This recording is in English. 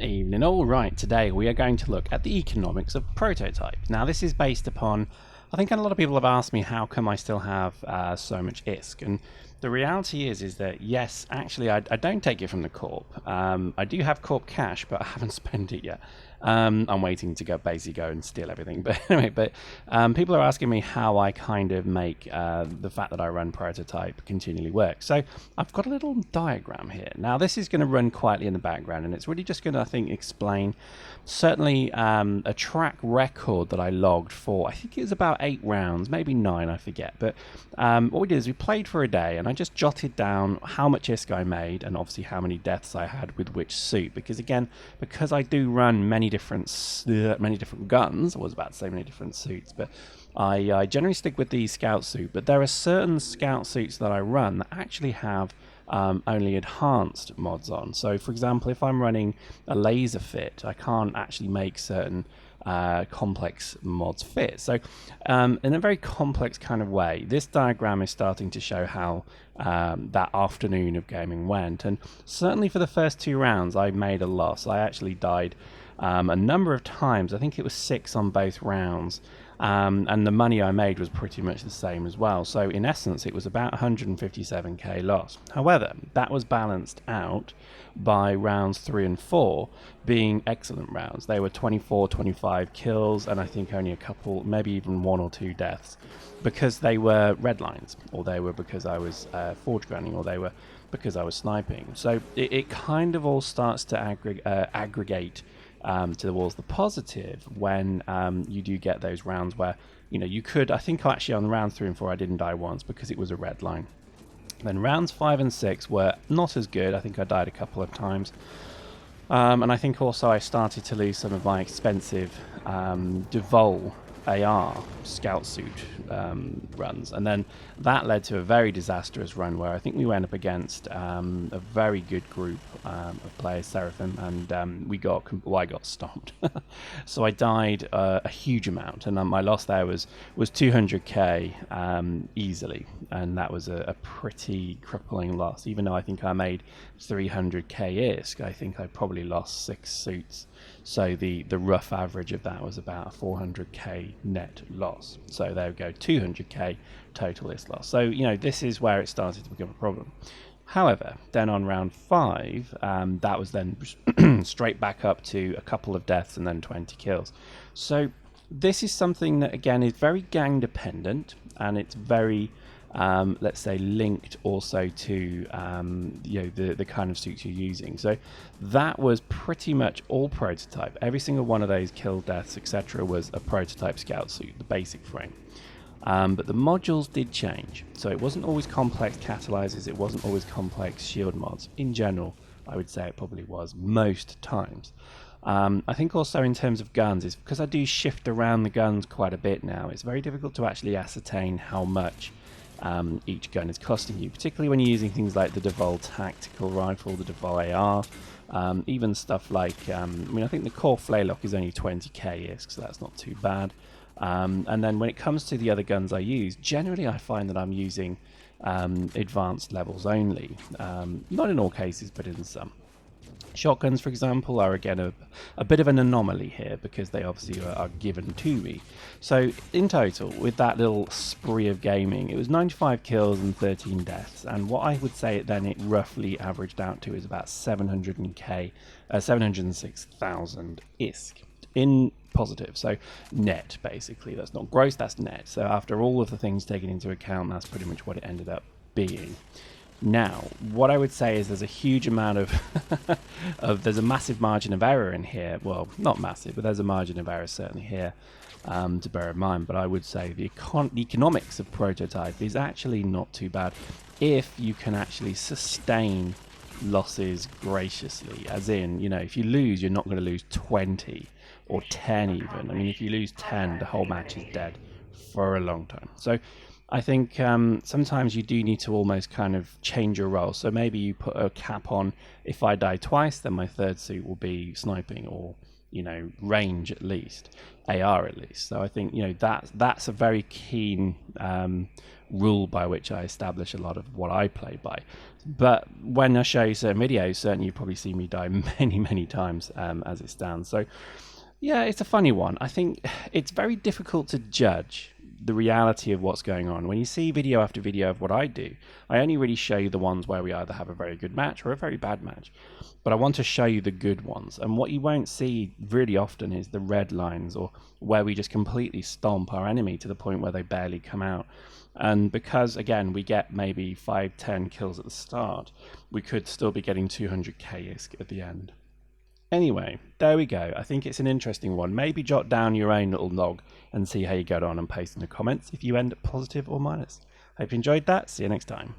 Evening. All right, today we are going to look at the economics of prototype. Now, this is based upon, I think a lot of people have asked me how come I still have so much ISK, and the reality is that yes, actually I don't take it from the corp. I do have corp cash, but I haven't spent it yet. I'm waiting to basically go and steal everything. But anyway, people are asking me how I kind of make the fact that I run prototype continually work. So I've got a little diagram here. Now this is going to run quietly in the background, and it's really just going to, I think, explain certainly a track record that I logged for, I think it was about 8 rounds, maybe 9, I forget. But what we did is we played for a day, and I just jotted down how much ISK I made, and obviously how many deaths I had with which suit. Because again, because I do run many different guns, I was about to say many different suits, but I generally stick with the scout suit. But there are certain scout suits that I run that actually have only enhanced mods on. So for example, if I'm running a laser fit, I can't actually make certain complex mods fit. So in a very complex kind of way, this diagram is starting to show how that afternoon of gaming went. And certainly for the first 2 rounds I made a loss. I actually died a number of times. I think it was 6 on both rounds. And the money I made was pretty much the same as well. So in essence, it was about 157k loss. However, that was balanced out by rounds 3 and 4 being excellent rounds. They were 24, 25 kills, and I think only a couple, maybe even 1 or 2 deaths, because they were red lines, or they were because I was forge gunning, or they were because I was sniping. So it kind of all starts to aggregate towards the positive when you do get those rounds where, you know, you could, I think actually on rounds 3 and 4 I didn't die once because it was a red line. Then rounds 5 and 6 were not as good. I think I died a couple of times. And I think also I started to lose some of my expensive Devol AR scout suit runs, and then that led to a very disastrous run where I think we went up against a very good group of players, Seraphim, and I got stomped. So I died a huge amount, and my loss there was 200k easily, and that was a pretty crippling loss. Even though I think I made 300k ISK, I think I probably lost 6 suits. So the rough average of that was about a 400k net loss. So there we go, 200k total ISK loss. So, you know, this is where it started to become a problem. However, then on round 5, that was then straight back up to a couple of deaths and then 20 kills. So this is something that, again, is very gang dependent, and it's very let's say linked also to you know, the kind of suits you're using. So that was pretty much all prototype. Every single one of those kill deaths, etc., was a prototype scout suit, the basic frame. But the modules did change. So it wasn't always complex catalyzers, it wasn't always complex shield mods. In general, I would say it probably was most times. I think also in terms of guns, is because I do shift around the guns quite a bit now, it's very difficult to actually ascertain how much each gun is costing you, particularly when you're using things like the Devol tactical rifle, the Devol AR, even stuff like, I mean, I think the core Flaylock is only 20k ISK, so that's not too bad. And then when it comes to the other guns I use, generally I find that I'm using advanced levels only. Not in all cases, but in some. Shotguns, for example, are again a bit of an anomaly here because they obviously are given to me. So in total, with that little spree of gaming, it was 95 kills and 13 deaths, and what I would say then it roughly averaged out to is about 706,000 ISK in positive, so net basically. That's not gross, that's net. So after all of the things taken into account, that's pretty much what it ended up being. Now, what I would say is there's a huge amount of there's a massive margin of error in here. Well, not massive, but there's a margin of error certainly here to bear in mind. But I would say the economics of prototype is actually not too bad if you can actually sustain losses graciously. As in, you know, if you lose, you're not going to lose 20 or 10 even. I mean, if you lose 10, the whole match is dead for a long time. So I think sometimes you do need to almost kind of change your role. So maybe you put a cap on, if I die twice, then my third suit will be sniping, or, you know, range at least, AR at least. So I think, you know, that's a very keen rule by which I establish a lot of what I play by. But when I show you certain videos, certainly you've probably seen me die many times as it stands. So yeah, it's a funny one. I think it's very difficult to judge the reality of what's going on. When you see video after video of what I do, I only really show you the ones where we either have a very good match or a very bad match. But I want to show you the good ones. And what you won't see really often is the red lines, or where we just completely stomp our enemy to the point where they barely come out. And because, again, we get maybe 5-10 kills at the start, we could still be getting 200k ISK at the end. Anyway, there we go. I think it's an interesting one. Maybe jot down your own little log and see how you get on, and post in the comments if you end up positive or minus. Hope you enjoyed that. See you next time.